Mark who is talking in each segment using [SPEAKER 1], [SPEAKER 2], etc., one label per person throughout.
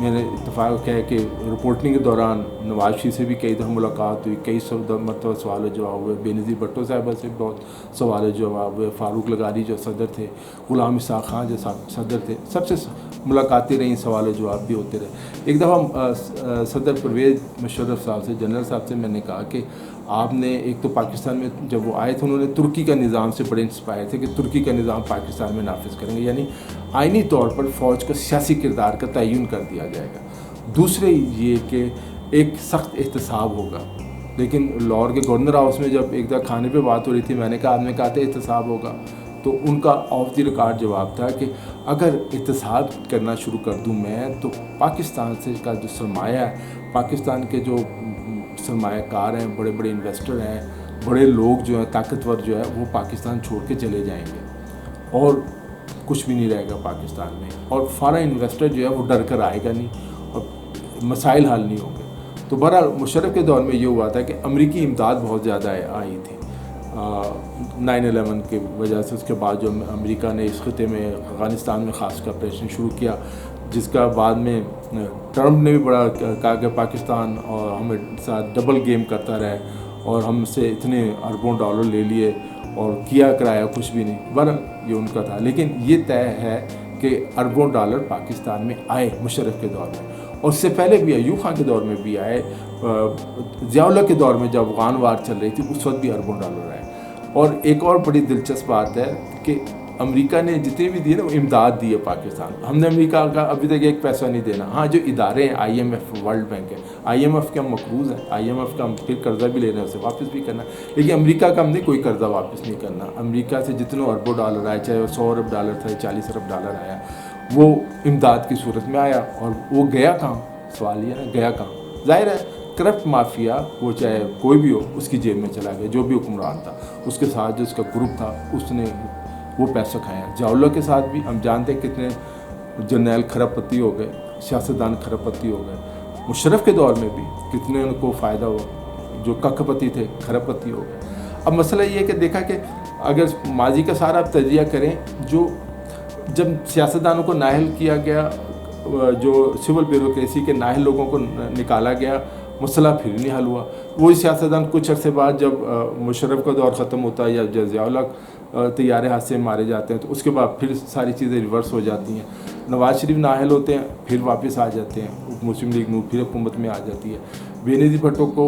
[SPEAKER 1] میں نے اتفاق کیا ہے کہ رپورٹنگ کے دوران نواز شریف سے بھی کئی دفعہ ملاقات ہوئی، کئی مرتبہ سوال و جواب ہوئے، بے نظیر بھٹو صاحبہ سے بہت سوال و جواب ہوئے، فاروق لغاری جو صدر تھے، غلام اسحاق خان جو صدر تھے، سب سے ملاقاتیں رہیں، سوال و جواب بھی ہوتے رہے۔ ایک دفعہ صدر پرویز مشرف صاحب سے، جنرل صاحب سے میں نے کہا کہ آپ نے ایک تو پاکستان میں جب وہ آئے تھے انہوں نے ترکی کا نظام سے بڑے انسپائر تھے کہ ترکی کا نظام پاکستان میں نافذ کریں گے، یعنی آئینی طور پر فوج کا سیاسی کردار کا تعین کر دیا جائے گا۔ دوسرے یہ کہ ایک سخت احتساب ہوگا، لیکن لاہور کے گورنر ہاؤس میں جب ایک دفعہ کھانے پہ بات ہو رہی تھی، میں نے کہا آپ نے کہا تھا احتساب ہوگا، تو ان کا آف دی ریکارڈ جواب تھا کہ اگر احتساب کرنا شروع کر دوں میں تو پاکستان سے کا جو سرمایہ ہے، پاکستان کے جو سرمایہ کار ہیں، بڑے بڑے انویسٹر ہیں، بڑے لوگ جو ہیں، طاقتور جو ہے، وہ پاکستان چھوڑ کے چلے جائیں گے اور کچھ بھی نہیں رہے گا پاکستان میں، اور فارن انویسٹر جو ہے وہ ڈر کر آئے گا نہیں اور مسائل حل نہیں ہوں گے۔ تو بہرحال مشرف کے دور میں یہ ہوا تھا کہ امریکی امداد بہت زیادہ آئی تھی 9/11 کی وجہ سے۔ اس کے بعد جو امریکہ نے اس خطے میں افغانستان میں خاص کا آپریشن شروع کیا، جس کا بعد میں ٹرمپ نے بھی بڑا کہا کہ پاکستان اور ہمیں ساتھ ڈبل گیم کرتا رہے اور ہم سے اتنے اربوں ڈالر لے لیے اور کیا کرایا کچھ بھی نہیں۔ بہرحال یہ ان کا تھا، لیکن یہ طے ہے کہ اربوں ڈالر پاکستان میں آئے مشرف کے دور میں، اور اس سے پہلے بھی ایوب خان کے دور میں بھی آئے، ضیاء اللہ کے دور میں جب افغان وار چل رہی تھی اس وقت بھی اربوں ڈالر آئے۔ اور ایک اور بڑی دلچسپ بات ہے کہ امریکہ نے جتنی بھی دی نا وہ امداد دی ہے پاکستان، ہم نے امریکہ کا ابھی تک ایک پیسہ نہیں دینا۔ ہاں جو ادارے ہیں IMF، ورلڈ بینک ہے، IMF کے ہم مقروض ہیں، IMF کا ہم پھر قرضہ بھی لے رہے ہیں، اسے واپس بھی کرنا، لیکن امریکہ کا ہم نے کوئی قرضہ واپس نہیں کرنا۔ امریکہ سے جتنے اربوں ڈالر آئے، چاہے وہ 100 ارب ڈالر تھا، 40 ارب ڈالر آیا، وہ امداد کی صورت میں آیا، اور وہ گیا کہاں؟ سوال یہ نا گیا کہاں؟ ظاہر ہے کرپٹ مافیا، وہ چاہے کوئی بھی ہو، اس کی جیب میں چلا گیا، جو بھی حکمران تھا اس کے ساتھ جو اس کا گروپ تھا اس نے وہ پیسہ کھایا۔ ضیاء اللہ کے ساتھ بھی ہم جانتے ہیں کتنے جرنیل کھرب پتی ہو گئے، سیاستدان کھرب پتی ہو گئے، مشرف کے دور میں بھی کتنے ان کو فائدہ ہوا، جو ککھ پتی تھے کھرب پتی ہو گئے۔ اب مسئلہ یہ ہے کہ دیکھا کہ اگر ماضی کا سارا آپ تجزیہ کریں، جو جب سیاستدانوں کو نااہل کیا گیا، جو سول بیوروکریسی کے نااہل لوگوں کو نکالا گیا، مسئلہ پھر نہیں حل ہوا۔ وہی سیاستدان کچھ عرصے بعد جب مشرف کا دور ختم ہوتا ہے یا جب ضیاء اللہ طیارے ہاتھ سے مارے جاتے ہیں تو اس کے بعد پھر ساری چیزیں ریورس ہو جاتی ہیں۔ نواز شریف نااہل ہوتے ہیں، پھر واپس آ جاتے ہیں، مسلم لیگ نون پھر حکومت میں آ جاتی ہے۔ بے نظیر بھٹو کو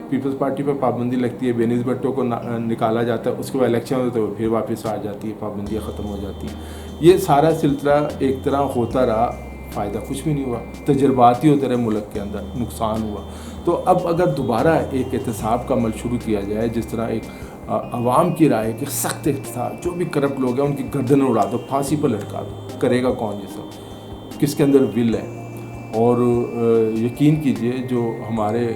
[SPEAKER 1] پیپلز پارٹی پر پابندی لگتی ہے، بے نظیر بھٹو کو نکالا جاتا ہے، اس کے بعد الیکشن ہوتا ہے، پھر واپس آ جاتی ہے، پابندیاں ختم ہو جاتی ہیں۔ یہ سارا سلسلہ ایک طرح ہوتا رہا، فائدہ کچھ بھی نہیں ہوا، تجرباتی ہوتے رہے، ملک کے اندر نقصان ہوا۔ تو اب اگر دوبارہ ایک احتساب کا عمل شروع کیا جائے، جس طرح ایک عوام کی رائے کہ سخت احتساب، جو بھی کرپٹ لوگ ہیں ان کی گردنیں اڑا دو، پھانسی پر لٹکا دو، کرے گا کون یہ سب؟ کس کے اندر ول ہے؟ اور یقین کیجئے جو ہمارے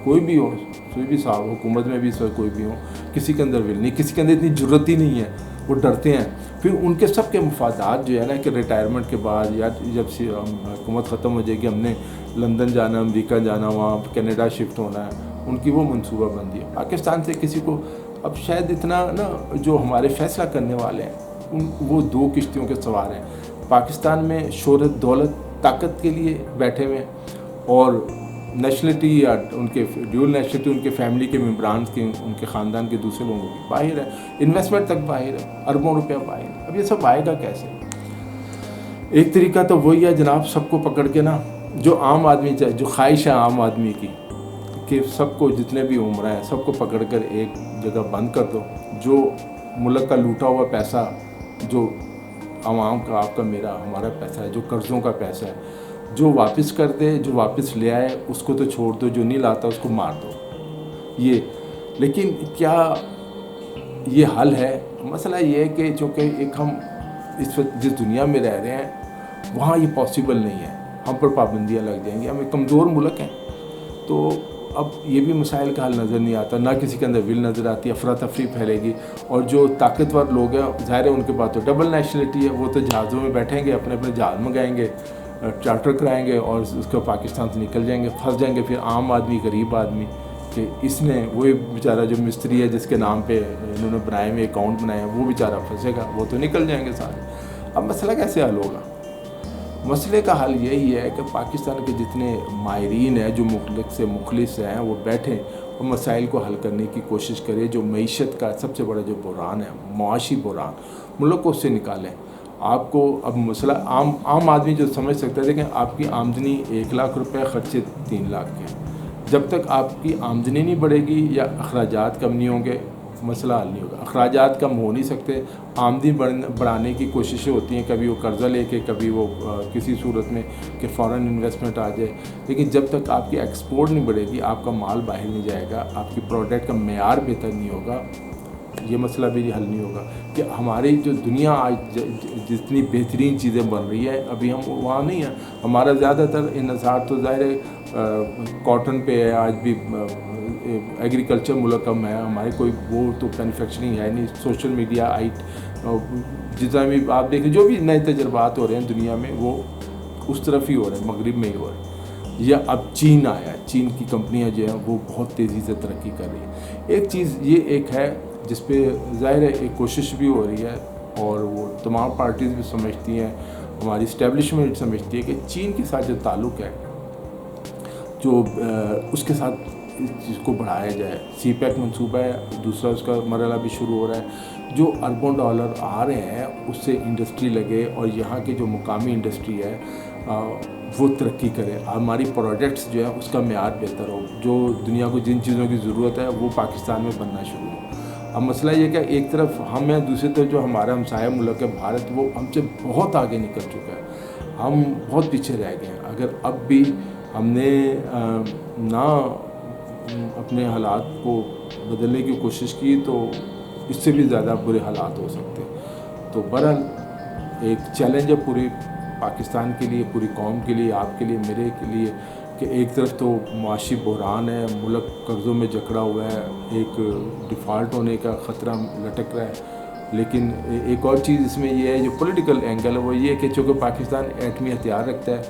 [SPEAKER 1] کوئی بھی ہو، کوئی بھی صاحب حکومت میں بھی کوئی بھی ہو، کسی کے اندر ول نہیں، کسی کے اندر اتنی جرت ہی نہیں ہے، وہ ڈرتے ہیں۔ پھر ان کے سب کے مفادات جو ہے نا کہ ریٹائرمنٹ کے بعد یا جب حکومت ختم ہو جائے گی، ہم نے لندن جانا، امریکہ جانا، وہاں کینیڈا شفٹ ہونا ہے، ان کی وہ منصوبہ بندی ہے۔ پاکستان سے کسی کو اب شاید اتنا نا، جو ہمارے فیصلہ کرنے والے ہیں وہ دو کشتیوں کے سوار ہیں، پاکستان میں شہرت، دولت، طاقت کے لیے بیٹھے ہوئے، اور نیشنلٹی یا ان کے ڈیول نیشنلٹی ان کے فیملی کے ممبران کی، ان کے خاندان کے دوسرے لوگوں کی باہر ہے، انویسٹمنٹ تک باہر ہے، اربوں روپیہ باہر ہے۔ اب یہ سب آئے گا کیسے؟ ایک طریقہ تو وہی ہے جناب، سب کو پکڑ کے نا، جو عام آدمی چاہے، جو خواہش ہے عام آدمی کی کہ سب کو، جتنے بھی عمرہ ہیں سب کو پکڑ کر ایک جگہ بند کر دو، جو ملک کا لوٹا ہوا پیسہ، جو عوام کا، آپ کا، میرا، ہمارا پیسہ ہے، جو قرضوں کا پیسہ ہے، جو واپس کر دے، جو واپس لے آئے اس کو تو چھوڑ دو، جو نہیں لاتا اس کو مار دو۔ یہ لیکن کیا یہ حل ہے؟ مسئلہ یہ ہے کہ چونکہ ایک ہم اس وقت جس دنیا میں رہ رہے ہیں وہاں یہ پاسبل نہیں ہے، ہم پر پابندیاں لگ جائیں گی، ہم ایک کمزور ملک ہیں، تو اب یہ بھی مسائل کا حل نظر نہیں آتا، نہ کسی کے اندر ول نظر آتی، افراتفری پھیلے گی، اور جو طاقتور لوگ ہیں ظاہر ہے ان کے پاس تو ڈبل نیشنلٹی ہے، وہ تو جہازوں میں بیٹھیں گے، اپنے اپنے جہاز منگائیں گے، چارٹر کرائیں گے اور اس کو پاکستان سے نکل جائیں گے، پھنس جائیں گے۔ پھر عام آدمی، غریب آدمی کہ اس نے، وہی بیچارہ جو مستری ہے جس کے نام پہ انہوں نے بنائے ہوئے اکاؤنٹ بنائے ہیں، وہ بیچارہ پھنسے گا، وہ تو نکل جائیں گے سارے۔ اب مسئلہ کیسے حل ہوگا؟ مسئلے کا حل یہی ہے کہ پاکستان کے جتنے ماہرین ہیں جو مخلص سے مخلص ہیں وہ بیٹھیں اور مسائل کو حل کرنے کی کوشش کریں. جو معیشت کا سب سے بڑا جو بحران ہے, معاشی بحران, ملک کو اس سے نکالیں. آپ کو اب مسئلہ عام آدمی جو سمجھ سکتا ہے, دیکھیں آپ کی آمدنی 1 لاکھ روپے, خرچے 3 لاکھ کے ہیں. جب تک آپ کی آمدنی نہیں بڑھے گی یا اخراجات کم نہیں ہوں گے, مسئلہ حل نہیں ہوگا. اخراجات کم ہو نہیں سکتے, آمدنی بڑھانے کی کوششیں ہوتی ہیں, کبھی وہ قرضہ لے کے, کبھی وہ کسی صورت میں کہ فورن انویسٹمنٹ آ جائے. لیکن جب تک آپ کی ایکسپورٹ نہیں بڑھے گی, آپ کا مال باہر نہیں جائے گا, آپ کی پروڈکٹ کا معیار بہتر نہیں ہوگا, یہ مسئلہ بھی حل نہیں ہوگا. کہ ہماری جو دنیا آج جتنی بہترین چیزیں بن رہی ہے, ابھی ہم وہاں نہیں ہیں. ہمارا زیادہ تر انحصار تو ظاہر ہے کاٹن پہ ہے. آج بھی ایگریکلچر ملک کم ہے, ہمارے کوئی وہ تو مینوفیکچرنگ ہے نہیں. سوشل میڈیا جتنا بھی آپ دیکھیں, جو بھی نئے تجربات ہو رہے ہیں دنیا میں, وہ اس طرف ہی ہو رہے ہیں, مغرب میں ہی ہو رہے ہیں. یا اب چین آیا ہے, چین کی کمپنیاں جو ہیں وہ بہت تیزی سے ترقی کر رہی ہیں. ایک چیز یہ ایک ہے جس پہ ظاہر ہے ایک کوشش بھی ہو رہی ہے, اور وہ تمام پارٹیز بھی سمجھتی ہیں, ہماری اسٹیبلشمنٹ سمجھتی ہے کہ چین کے ساتھ جو تعلق ہے, جو اس کے ساتھ اس چیز کو بڑھایا جائے. سی پیک منصوبہ ہے, دوسرا اس کا مرحلہ بھی شروع ہو رہا ہے. جو اربوں ڈالر آ رہے ہیں اس سے انڈسٹری لگے, اور یہاں کی جو مقامی انڈسٹری ہے وہ ترقی کرے. ہماری پروڈکٹس جو ہے اس کا معیار بہتر ہو, جو دنیا کو جن چیزوں کی ضرورت ہے وہ پاکستان میں بننا شروع ہو. اب مسئلہ یہ کہ ایک طرف ہم ہیں, دوسری طرف جو ہمارا ہمسایہ ملک ہے بھارت, وہ ہم سے بہت آگے نکل چکا ہے. ہم بہت پیچھے رہ گئے ہیں. اگر اب بھی ہم نے نہ اپنے حالات کو بدلنے کی کوشش کی تو اس سے بھی زیادہ برے حالات ہو سکتے ہیں. تو بہرحال ایک چیلنج ہے پوری پاکستان کے لیے, پوری قوم کے لیے, آپ کے لیے, میرے کے لیے, کہ ایک طرف تو معاشی بحران ہے, ملک قرضوں میں جکڑا ہوا ہے, ایک ڈیفالٹ ہونے کا خطرہ لٹک رہا ہے. لیکن ایک اور چیز اس میں یہ ہے, جو پولیٹیکل اینگل ہے, وہ یہ کہ چونکہ پاکستان ایٹمی ہتھیار رکھتا ہے,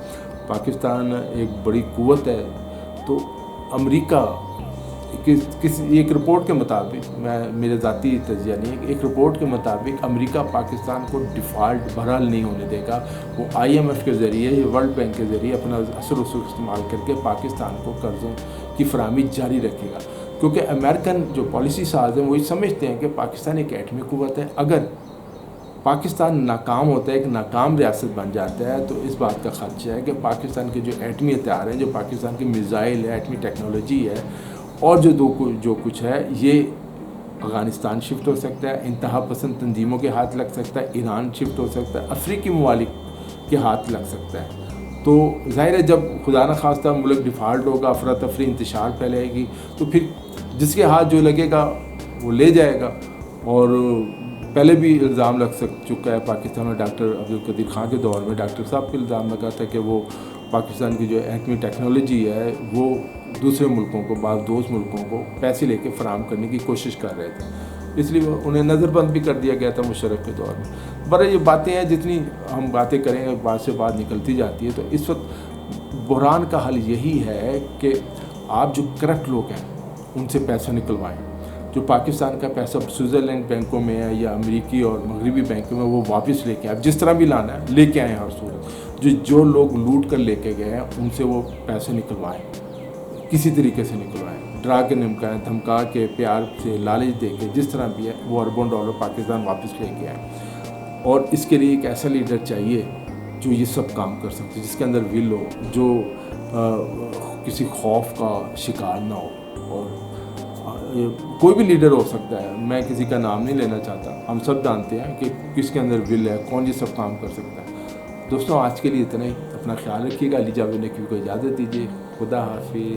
[SPEAKER 1] پاکستان ایک بڑی قوت ہے, تو امریکہ ایک رپورٹ کے مطابق, میرے ذاتی تجزیہ نہیں ہے, ایک رپورٹ کے مطابق امریکہ پاکستان کو ڈیفالٹ بہرحال نہیں ہونے دے گا. وہ IMF کے ذریعے یا ورلڈ بینک کے ذریعے اپنا اثر و رسوخ استعمال کر کے پاکستان کو قرضوں کی فراہمی جاری رکھے گا. کیونکہ امریکن جو پالیسی ساز ہیں وہی سمجھتے ہیں کہ پاکستان ایک ایٹمی قوت ہے. اگر پاکستان ناکام ہوتا ہے, ایک ناکام ریاست بن جاتا ہے, تو اس بات کا خدشہ ہے کہ پاکستان کے جو ایٹمی ہتھیار ہیں, جو پاکستان کے میزائل ہے, ایٹمی ٹیکنالوجی ہے, اور جو کچھ ہے, یہ افغانستان شفٹ ہو سکتا ہے, انتہا پسند تنظیموں کے ہاتھ لگ سکتا ہے, ایران شفٹ ہو سکتا ہے, افریقی ممالک کے ہاتھ لگ سکتا ہے. تو ظاہر ہے جب خدا نخواستہ ملک ڈیفالٹ ہوگا, افراتفری انتشار پھیلے گی, تو پھر جس کے ہاتھ جو لگے گا وہ لے جائے گا. اور پہلے بھی الزام لگ چکا ہے پاکستان میں, ڈاکٹر عبدالقدیر خان کے دور میں ڈاکٹر صاحب پہ الزام لگا تھا کہ وہ پاکستان کی جو ایٹمی ٹیکنالوجی ہے وہ دوسرے ملکوں کو, بعض دوست ملکوں کو پیسے لے کے فراہم کرنے کی کوشش کر رہے تھے, اس لیے انہیں نظر بند بھی کر دیا گیا تھا مشرف کے دور میں. برے یہ باتیں ہیں, جتنی ہم باتیں کریں گے بات سے بات نکلتی جاتی ہے. تو اس وقت بحران کا حل یہی ہے کہ آپ جو کرپٹ لوگ ہیں ان سے پیسہ نکلوائیں. جو پاکستان کا پیسہ سوئٹزرلینڈ بینکوں میں ہے یا امریکی اور مغربی بینکوں میں, وہ واپس لے کے آئیں. جس طرح بھی لانا ہے لے کے آئیں. ہر صورت جو لوگ لوٹ کر لے کے گئے ہیں ان سے وہ پیسے نکلوائیں, کسی طریقے سے نکلوائیں, ڈرا کے نمکائیں, دھمکا کے, پیار سے, لالچ دے کے, جس طرح بھی ہے وہ اربوں ڈالر پاکستان واپس لے کے آئیں. اور اس کے لیے ایک ایسا لیڈر چاہیے جو یہ سب کام کر سکتے, جس کے اندر ول ہو, جو کسی خوف کا شکار نہ ہو. اور کوئی بھی لیڈر ہو سکتا ہے, میں کسی کا نام نہیں لینا چاہتا, ہم سب جانتے ہیں کہ کس کے اندر ول ہے, کون یہ سب کام کر سکتا ہے. دوستوں آج کے لیے اتنا ہی. اپنا خیال رکھیے گا. علی جاوید نقوی کو اجازت دیجیے. خدا حافظ.